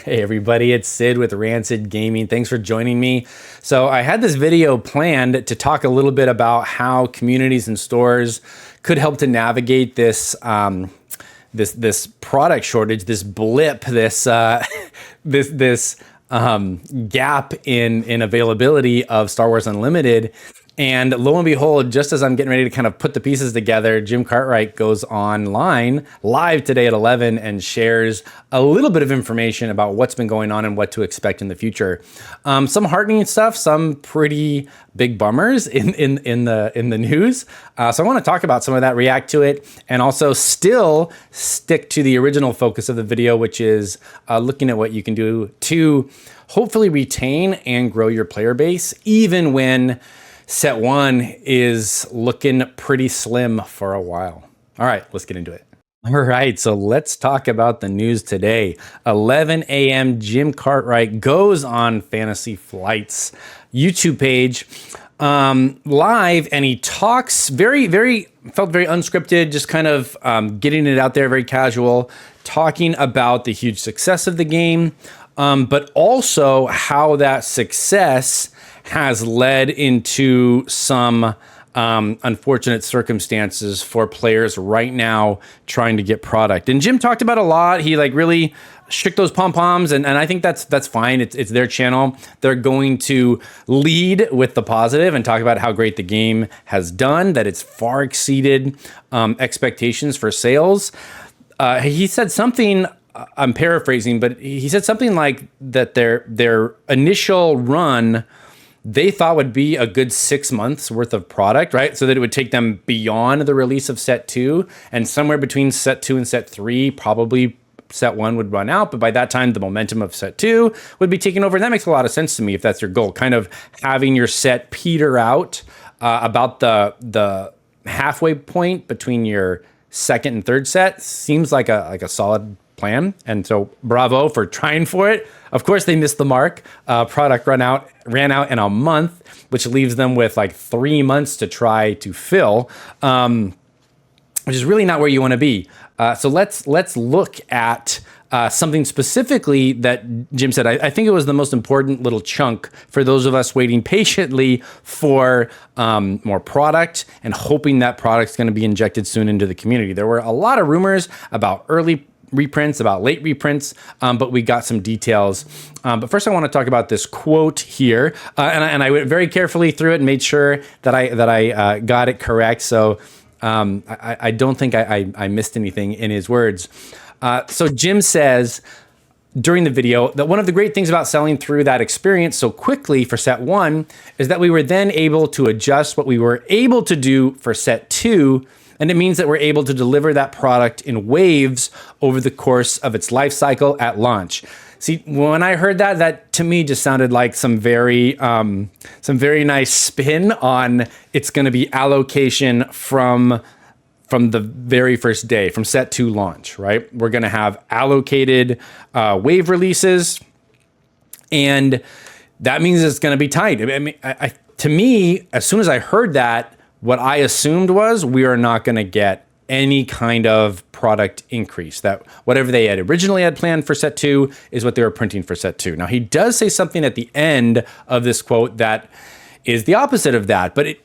Hey everybody, it's Sid with Ransyd Gaming. Thanks for joining me. So I had this video planned to talk a little bit about how communities and stores could help to navigate this this product shortage, this blip, this gap in availability of Star Wars Unlimited. And lo and behold, just as I'm getting ready to kind of put the pieces together, Jim Cartwright goes online live today at 11 and shares a little bit of information about what's been going on and what to expect in the future. Some heartening stuff, some pretty big bummers in the news. So I want to talk about some of that, react to it, and also still stick to the original focus of the video, which is looking at what you can do to hopefully retain and grow your player base, even when set one is looking pretty slim for a while. All right, let's get into it. All right, so let's talk about the news today. 11 a.m. Jim Cartwright goes on Fantasy Flight's YouTube page live, and he talks felt very unscripted, just kind of getting it out there, very casual, talking about the huge success of the game, but also how that success has led into some unfortunate circumstances for players right now trying to get product. And Jim talked about a lot. He really shook those pom-poms, and I think that's fine. It's their channel. They're going to lead with the positive and talk about how great the game has done, that it's far exceeded expectations for sales. He said something, I'm paraphrasing, but he said something like that their initial run they thought would be a good 6 months worth of product, right? So that it would take them beyond the release of set 2, and somewhere between set 2 and set 3, probably set 1 would run out. But by that time, the momentum of set 2 would be taken over. And that makes a lot of sense to me if that's your goal, kind of having your set peter out about the halfway point between your second and third set seems like a solid plan. And so bravo for trying for it. Of course, they missed the mark. Product ran out in a month, which leaves them with 3 months to try to fill, which is really not where you want to be. So let's look at something specifically that Jim said. I think it was the most important little chunk for those of us waiting patiently for more product and hoping that product's going to be injected soon into the community. There were a lot of rumors about early reprints, about late reprints, but we got some details. But first I want to talk about this quote here. And I went very carefully through it and made sure that I got it correct. So I don't think I missed anything in his words. So Jim says during the video that one of the great things about selling through that experience so quickly for set 1 is that we were then able to adjust what we were able to do for set 2. And it means that we're able to deliver that product in waves over the course of its life cycle at launch. See, when I heard that, that to me just sounded like some very nice spin on it's going to be allocation from the very first day, from set 2 launch, right? We're going to have allocated wave releases, and that means it's going to be tight. I mean, to me, as soon as I heard that, what I assumed was we are not going to get any kind of product increase, that whatever they had originally had planned for set 2 is what they were printing for set 2. Now, he does say something at the end of this quote that is the opposite of that, but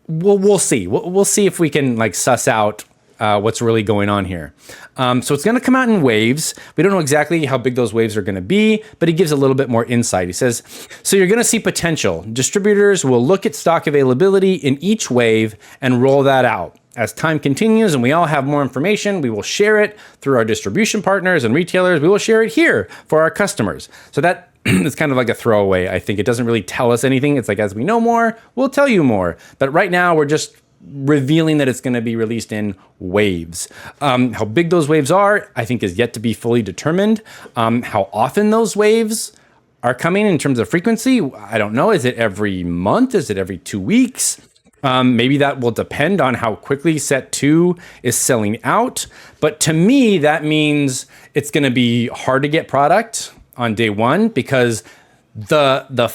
we'll see. We'll see if we can suss out what's really going on here. So it's going to come out in waves. We don't know exactly how big those waves are going to be, but he gives a little bit more insight. He says, so you're going to see potential. Distributors will look at stock availability in each wave and roll that out. As time continues and we all have more information, we will share it through our distribution partners and retailers. We will share it here for our customers. So that is kind of like a throwaway. I think it doesn't really tell us anything. It's like, as we know more, we'll tell you more. But right now we're just revealing that it's going to be released in waves. How big those waves are, I think, is yet to be fully determined. How often those waves are coming in terms of frequency, I don't know. Is it every month? Is it every 2 weeks? Maybe that will depend on how quickly set 2 is selling out. But to me, that means it's going to be hard to get product on day 1 because the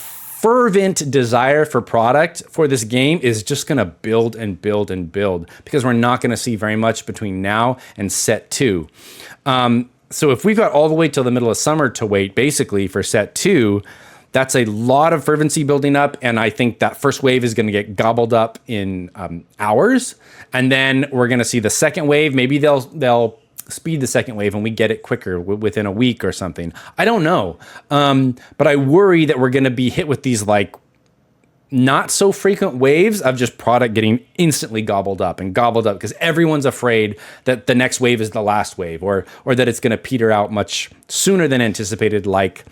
fervent desire for product for this game is just going to build and build and build because we're not going to see very much between now and set 2. So if we've got all the way till the middle of summer to wait, basically for set 2, that's a lot of fervency building up, and I think that first wave is going to get gobbled up in hours, and then we're going to see the second wave. Maybe they'll speed the second wave and we get it quicker within a week or something. I don't know, but I worry that we're going to be hit with these like not so frequent waves of just product getting instantly gobbled up because everyone's afraid that the next wave is the last wave, or that it's going to peter out much sooner than anticipated, like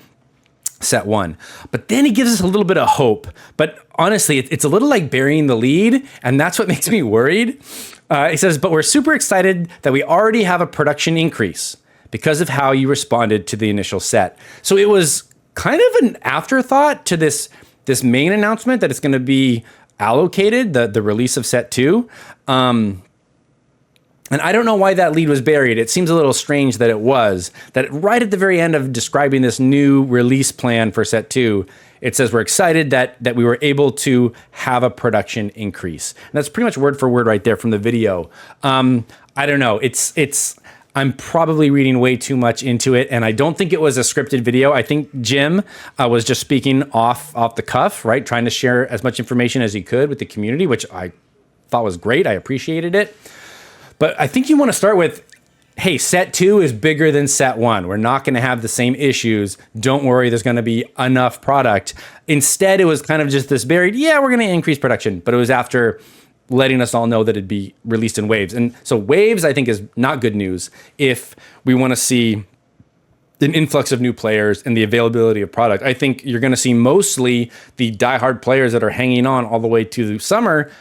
set 1. But then he gives us a little bit of hope. But honestly, it's a little like burying the lead, and that's what makes me worried. He says, but we're super excited that we already have a production increase because of how you responded to the initial set. So it was kind of an afterthought to this main announcement that it's going to be allocated, the release of set 2. And I don't know why that lead was buried. It seems a little strange that it was. That right at the very end of describing this new release plan for set 2, it says we're excited that we were able to have a production increase. And that's pretty much word for word right there from the video. I don't know. I'm probably reading way too much into it, and I don't think it was a scripted video. I think Jim was just speaking off the cuff, right? Trying to share as much information as he could with the community, which I thought was great. I appreciated it. But I think you want to start with, hey, set 2 is bigger than set 1. We're not going to have the same issues. Don't worry, there's going to be enough product. Instead, it was kind of just this buried, yeah, we're going to increase production. But it was after letting us all know that it'd be released in waves. And so waves, I think, is not good news if we want to see an influx of new players and the availability of product. I think you're going to see mostly the diehard players that are hanging on all the way to summer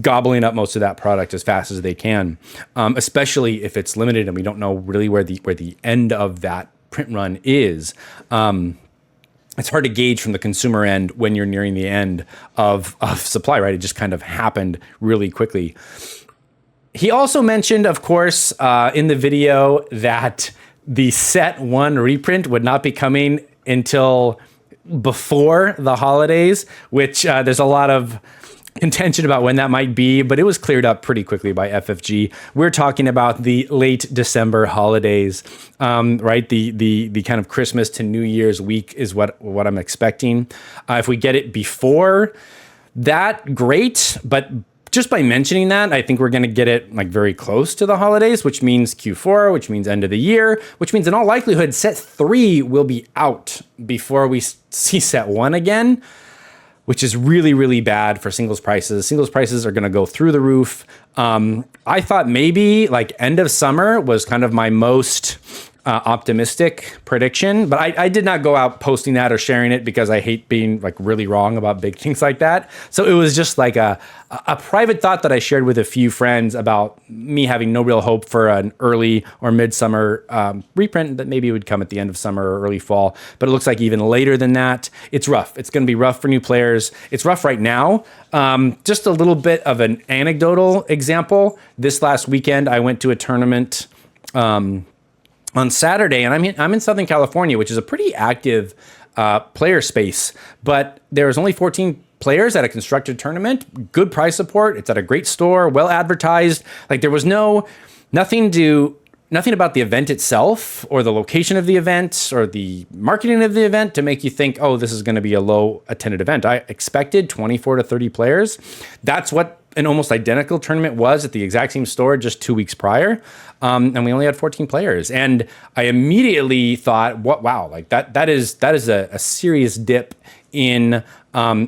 gobbling up most of that product as fast as they can, especially if it's limited and we don't know really where the end of that print run is. It's hard to gauge from the consumer end when you're nearing the end of supply, right? It just kind of happened really quickly. He also mentioned, of course, in the video that the set 1 reprint would not be coming until before the holidays, which there's a lot of contention about when that might be, but it was cleared up pretty quickly by FFG. We're talking about the late December holidays, right? The kind of Christmas to New Year's week is what I'm expecting. If we get it before that, great. But just by mentioning that, I think we're going to get it like very close to the holidays, which means Q4, which means end of the year, which means in all likelihood, set 3 will be out before we see set 1 again, which is really, really bad for singles prices. Singles prices are going to go through the roof. I thought maybe like end of summer was kind of my most optimistic prediction, but I did not go out posting that or sharing it because I hate being like really wrong about big things like that. So it was just like a private thought that I shared with a few friends about me having no real hope for an early or midsummer reprint that maybe would come at the end of summer or early fall. But it looks like even later than that, it's rough. It's going to be rough for new players. It's rough right now. Just a little bit of an anecdotal example. This last weekend, I went to a tournament on Saturday, and I'm in Southern California, which is a pretty active player space, but there's only 14 players at a constructed tournament. Good price support. It's at a great store, well advertised. Like there was nothing about the event itself or the location of the event or the marketing of the event to make you think, oh, this is going to be a low attended event. I expected 24 to 30 players. That's what an almost identical tournament was at the exact same store just 2 weeks prior. And we only had 14 players. And I immediately thought, wow, like that is a serious dip in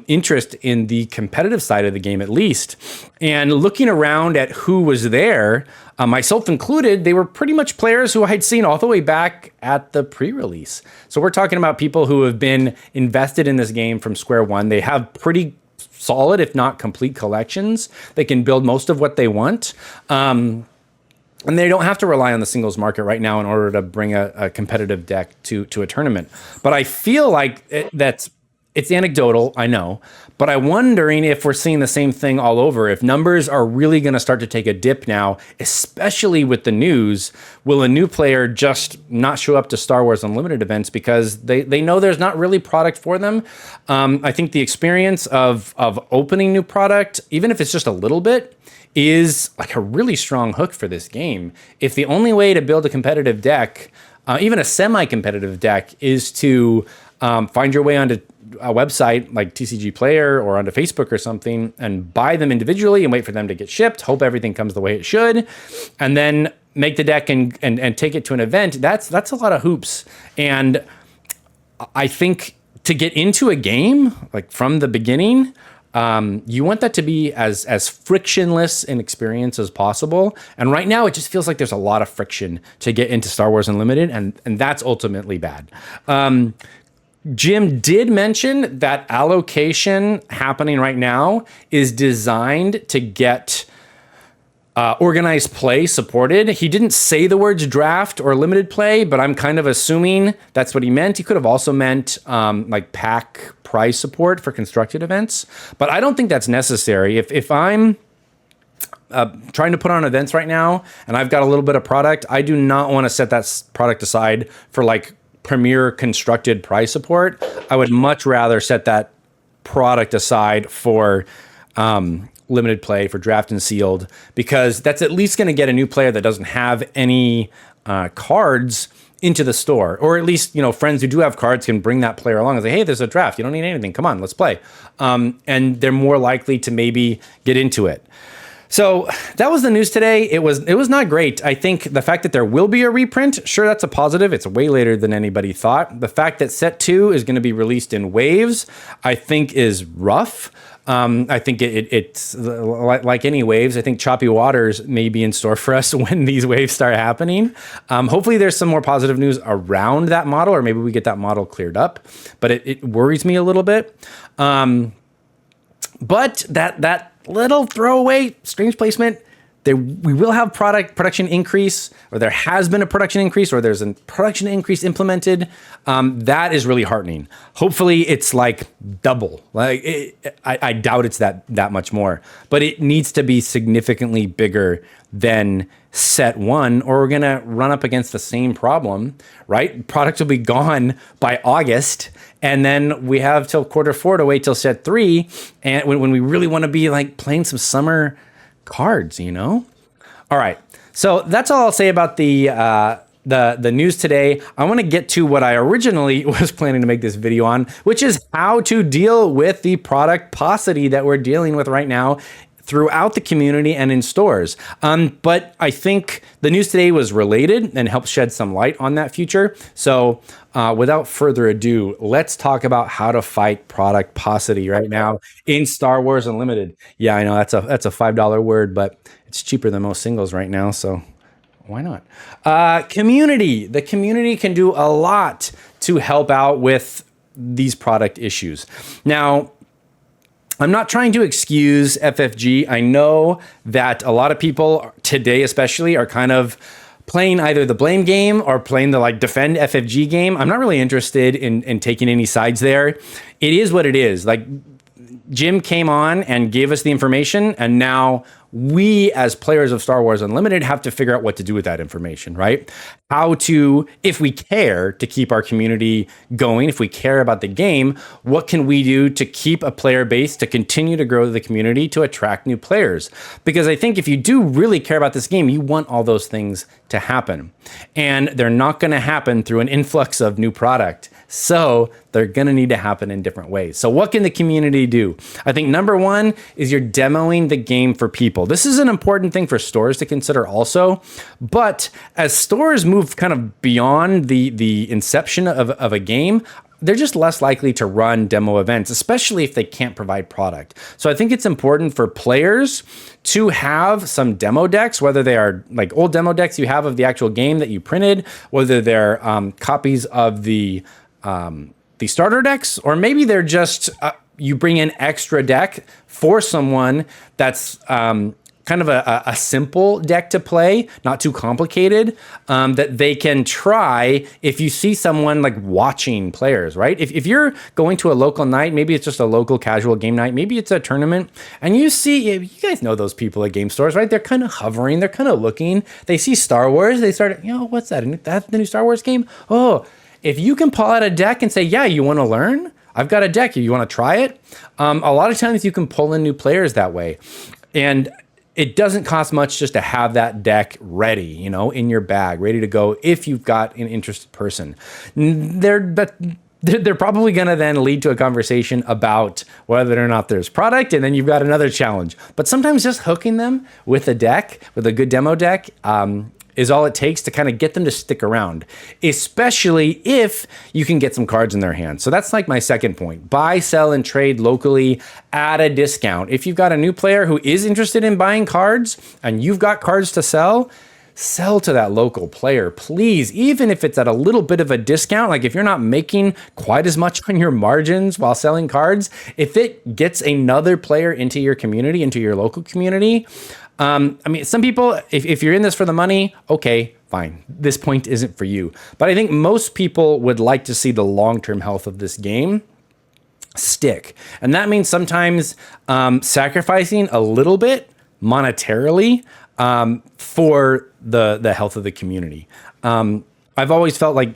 interest in the competitive side of the game, at least. And looking around at who was there, myself included, they were pretty much players who I'd seen all the way back at the pre-release. So we're talking about people who have been invested in this game from square one. They have pretty solid, if not complete collections. They can build most of what they want. And they don't have to rely on the singles market right now in order to bring a competitive deck to a tournament. But I feel like it's anecdotal, I know, but I'm wondering if we're seeing the same thing all over. If numbers are really going to start to take a dip now, especially with the news, will a new player just not show up to Star Wars Unlimited events because they know there's not really product for them? I think the experience of opening new product, even if it's just a little bit, is like a really strong hook for this game. If the only way to build a competitive deck, even a semi-competitive deck, is to find your way onto a website like TCG Player or onto Facebook or something and buy them individually and wait for them to get shipped, hope everything comes the way it should, and then make the deck and take it to an event, that's a lot of hoops. And I think to get into a game, like from the beginning, you want that to be as frictionless an experience as possible. And right now, it just feels like there's a lot of friction to get into Star Wars Unlimited, and that's ultimately bad. Jim did mention that allocation happening right now is designed to get organized play supported. He didn't say the words draft or limited play, but I'm kind of assuming that's what he meant. He could have also meant like pack prize support for constructed events, but I don't think that's necessary. If I'm trying to put on events right now and I've got a little bit of product, I do not want to set that product aside for like premier constructed prize support. I would much rather set that product aside for limited play, for draft and sealed, because that's at least going to get a new player that doesn't have any cards into the store, or at least, you know, friends who do have cards can bring that player along and say, hey, there's a draft, you don't need anything, come on, let's play. And they're more likely to maybe get into it. So that was the news today. It was not great. I think the fact that there will be a reprint, sure, that's a positive. It's way later than anybody thought. The fact that set 2 is going to be released in waves, I think is rough. I think it's like any waves. I think choppy waters may be in store for us when these waves start happening. Hopefully there's some more positive news around that model, or maybe we get that model cleared up, but it worries me a little bit. But that little throwaway strange placement, we will have production increase, or there has been a production increase, or there's a production increase implemented. That is really heartening. Hopefully it's like double. I doubt it's that much more, but it needs to be significantly bigger than set 1, or we're going to run up against the same problem, right? Products will be gone by August, and then we have till quarter 4 to wait till set 3, and when we really want to be like playing some summer cards, you know? All right. So that's all I'll say about the news today. I want to get to what I originally was planning to make this video on, which is how to deal with the product paucity that we're dealing with right now throughout the community and in stores. But I think the news today was related and helped shed some light on that future. So without further ado, let's talk about how to fight product paucity right now in Star Wars Unlimited. Yeah, I know that's a $5 word, but it's cheaper than most singles right now, so why not? Community. The community can do a lot to help out with these product issues. Now, I'm not trying to excuse FFG. I know that a lot of people today especially are kind of playing either the blame game or playing the like defend FFG game. I'm not really interested in taking any sides there. It is what it is. Like, Jim came on and gave us the information, and now we as players of Star Wars Unlimited have to figure out what to do with that information, right? How to, if we care to keep our community going, if we care about the game, what can we do to keep a player base, to continue to grow the community, to attract new players? Because I think if you do really care about this game, you want all those things to happen. And they're not going to happen through an influx of new product. So they're going to need to happen in different ways. So what can the community do? I think number 1 is you're demoing the game for people. This is an important thing for stores to consider also. But as stores move kind of beyond the inception of a game, they're just less likely to run demo events, especially if they can't provide product. So I think it's important for players to have some demo decks, whether they are like old demo decks you have of the actual game that you printed, whether they're copies of the starter decks, or maybe they're just you bring an extra deck for someone that's kind of a simple deck to play, not too complicated, that they can try if you see someone like watching players, right? If you're going to a local night, maybe it's just a local casual game night, maybe it's a tournament, and you see, you guys know those people at game stores, right? They're kind of hovering, they're kind of looking, they see Star Wars, they start, what's that? That's the new Star Wars game? Oh, if you can pull out a deck and say, yeah, you want to learn? I've got a deck, you want to try it? A lot of times you can pull in new players that way. And it doesn't cost much just to have that deck ready, in your bag, ready to go if you've got an interested person. They're probably going to then lead to a conversation about whether or not there's product, and then you've got another challenge. But sometimes just hooking them with a deck, with a good demo deck, is all it takes to kind of get them to stick around, especially if you can get some cards in their hands. So that's like my second point. Buy, sell, and trade locally at a discount. If you've got a new player who is interested in buying cards and you've got cards to sell to that local player, please, even if it's at a little bit of a discount. Like if you're not making quite as much on your margins while selling cards, if it gets another player into your community, into your local community, some people, if you're in this for the money, okay, fine. This point isn't for you. But I think most people would like to see the long-term health of this game stick. And that means sometimes sacrificing a little bit monetarily for the health of the community. I've always felt like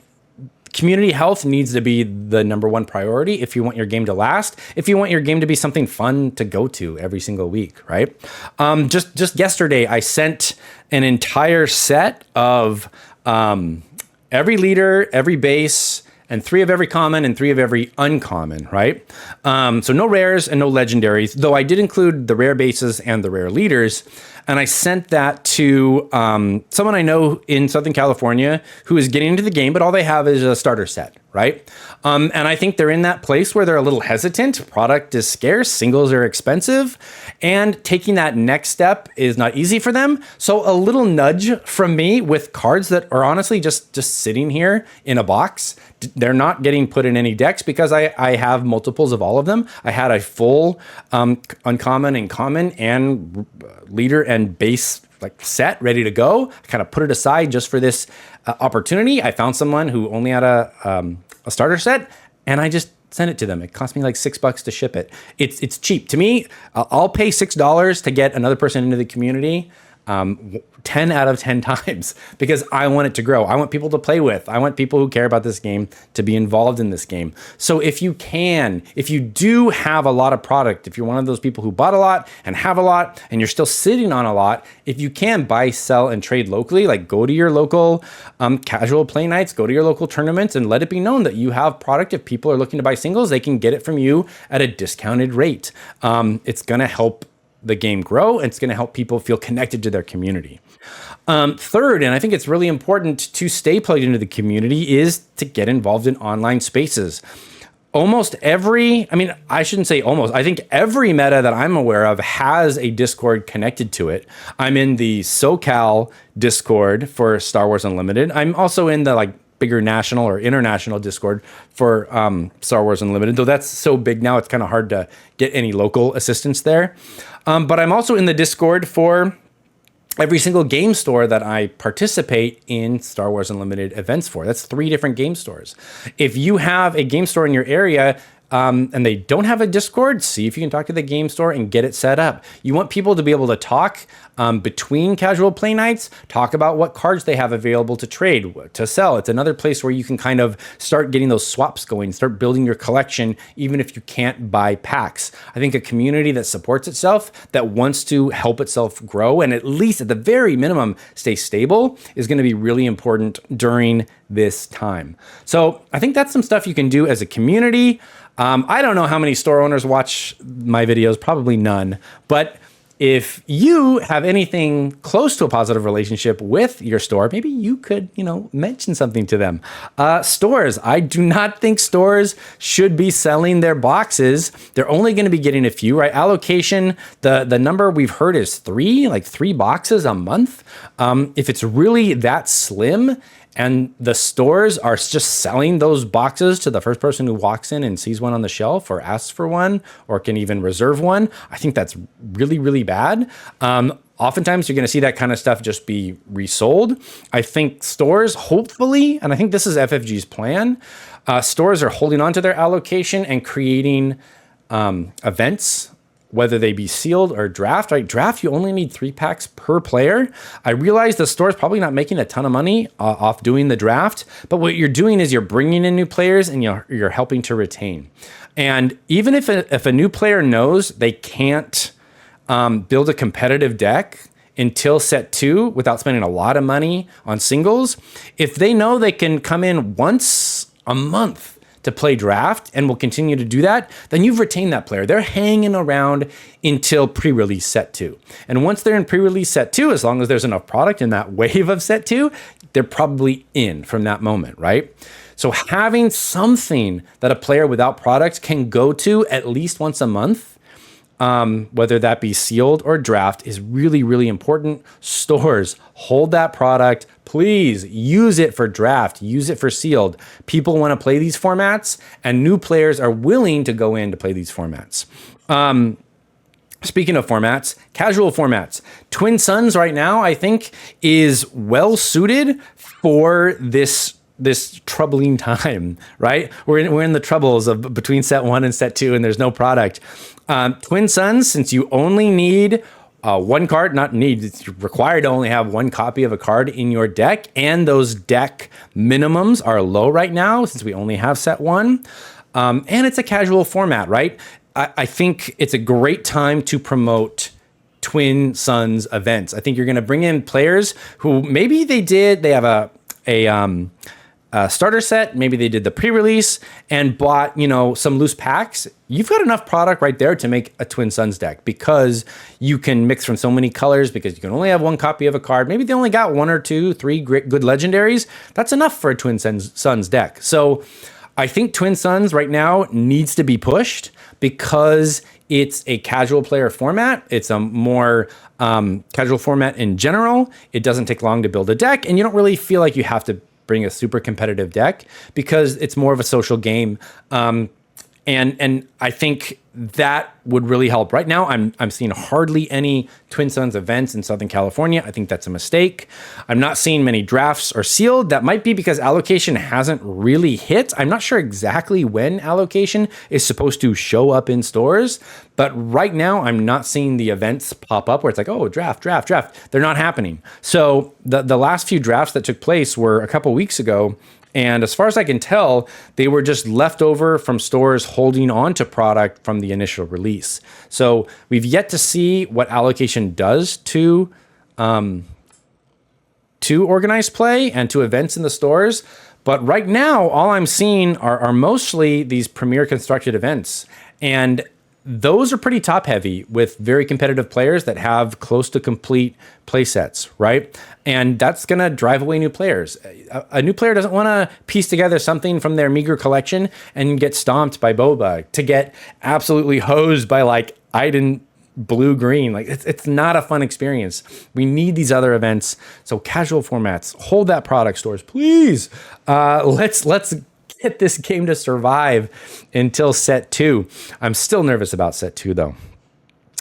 community health needs to be the number one priority if you want your game to last, if you want your game to be something fun to go to every single week, right? Just yesterday, I sent an entire set of every leader, every base, and 3 of every common and 3 of every uncommon, right? So no rares and no legendaries, though I did include the rare bases and the rare leaders. And I sent that to someone I know in Southern California who is getting into the game, but all they have is a starter set, right? And I think they're in that place where they're a little hesitant. Product is scarce, singles are expensive, and taking that next step is not easy for them. So a little nudge from me with cards that are honestly just sitting here in a box. They're not getting put in any decks because I have multiples of all of them. I had a full uncommon and common and leader and base like set ready to go. I kind of put it aside just for this opportunity. I found someone who only had a starter set, and I just sent it to them. It cost me like $6 to ship it. It's cheap to me. I'll pay $6 to get another person into the community 10 out of 10 times because I want it to grow. I want people to play with. I want people who care about this game to be involved in this game. So if you do have a lot of product, if you're one of those people who bought a lot and have a lot and you're still sitting on a lot, if you can buy, sell, and trade locally, like go to your local casual play nights, go to your local tournaments, and let it be known that you have product. If people are looking to buy singles, they can get it from you at a discounted rate. It's going to help the game grow, and it's going to help people feel connected to their community. Third, and I think it's really important to stay plugged into the community, is to get involved in online spaces. I shouldn't say almost, I think every meta that I'm aware of has a Discord connected to it. I'm in the SoCal Discord for Star Wars Unlimited. I'm also in the bigger national or international Discord for Star Wars Unlimited, though that's so big now it's kind of hard to get any local assistance there. But I'm also in the Discord for every single game store that I participate in Star Wars Unlimited events for. That's 3 different game stores. If you have a game store in your area and they don't have a Discord, see if you can talk to the game store and get it set up. You want people to be able to talk between casual play nights, talk about what cards they have available to trade, to sell. It's another place where you can kind of start getting those swaps going, start building your collection, even if you can't buy packs. I think a community that supports itself, that wants to help itself grow, and at least at the very minimum stay stable, is going to be really important during this time. So I think that's some stuff you can do as a community. I don't know how many store owners watch my videos, probably none, but if you have anything close to a positive relationship with your store, maybe you could, mention something to them. Stores, I do not think stores should be selling their boxes. They're only going to be getting a few, right? Allocation, the number we've heard is 3 boxes a month. If it's really that slim, and the stores are just selling those boxes to the first person who walks in and sees one on the shelf or asks for one or can even reserve one, I think that's really, really bad. Oftentimes you're going to see that kind of stuff just be resold. I think stores, hopefully, and I think this is FFG's plan, stores are holding on to their allocation and creating events, whether they be sealed or draft. Right? Draft, you only need 3 packs per player. I realize the store's probably not making a ton of money off doing the draft, but what you're doing is you're bringing in new players and you're helping to retain. And even if a new player knows they can't build a competitive deck until set 2 without spending a lot of money on singles, if they know they can come in once a month to play draft and will continue to do that, then you've retained that player. They're hanging around until pre-release set 2. And once they're in pre-release set 2, as long as there's enough product in that wave of set 2, they're probably in from that moment, right? So having something that a player without product can go to at least once a month, whether that be sealed or draft, is really, really important. Stores, hold that product. Please use it for draft, use it for sealed. People want to play these formats, and new players are willing to go in to play these formats. Speaking of formats, casual formats, Twin Suns right now, I think, is well suited for this troubling time, right? We're in the troubles of between set 1 and set 2, and there's no product. Twin Suns, since you only need one card, it's required to only have one copy of a card in your deck, and those deck minimums are low right now since we only have set 1, and it's a casual format, right? I think it's a great time to promote Twin Suns events. I think you're going to bring in players who maybe they have a starter set, maybe they did the pre-release and bought, some loose packs. You've got enough product right there to make a Twin Suns deck because you can mix from so many colors, because you can only have one copy of a card. Maybe they only got 1 or 2, 3 great, good legendaries. That's enough for a Twin Suns deck. So I think Twin Suns right now needs to be pushed because it's a casual player format. It's a more casual format in general. It doesn't take long to build a deck, and you don't really feel like you have to bring a super competitive deck because it's more of a social game. And I think that would really help. Right now, I'm seeing hardly any Twin Suns events in Southern California. I think that's a mistake. I'm not seeing many drafts or sealed. That might be because allocation hasn't really hit. I'm not sure exactly when allocation is supposed to show up in stores, but right now I'm not seeing the events pop up where it's like, oh, draft. They're not happening. So the last few drafts that took place were a couple weeks ago. And as far as I can tell, they were just left over from stores holding on to product from the initial release. So we've yet to see what allocation does to organized play and to events in the stores. But right now, all I'm seeing are mostly these premier constructed events. And those are pretty top heavy with very competitive players that have close to complete play sets, right? And that's going to drive away new players. A new player doesn't want to piece together something from their meager collection and get stomped by Boba, to get absolutely hosed by like Iden blue-green. Like it's not a fun experience. We need these other events. So casual formats, hold that product, stores, please. Let's get this game to survive until set 2. I'm still nervous about set 2 though.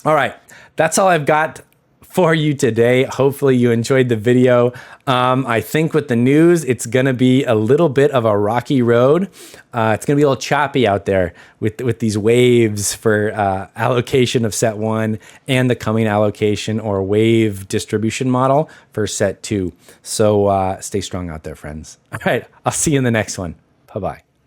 All right, that's all I've got for you today. Hopefully you enjoyed the video. I think with the news, it's going to be a little bit of a rocky road. It's going to be a little choppy out there with these waves for allocation of set 1 and the coming allocation or wave distribution model for set 2. So stay strong out there, friends. All right, I'll see you in the next one. Bye-bye.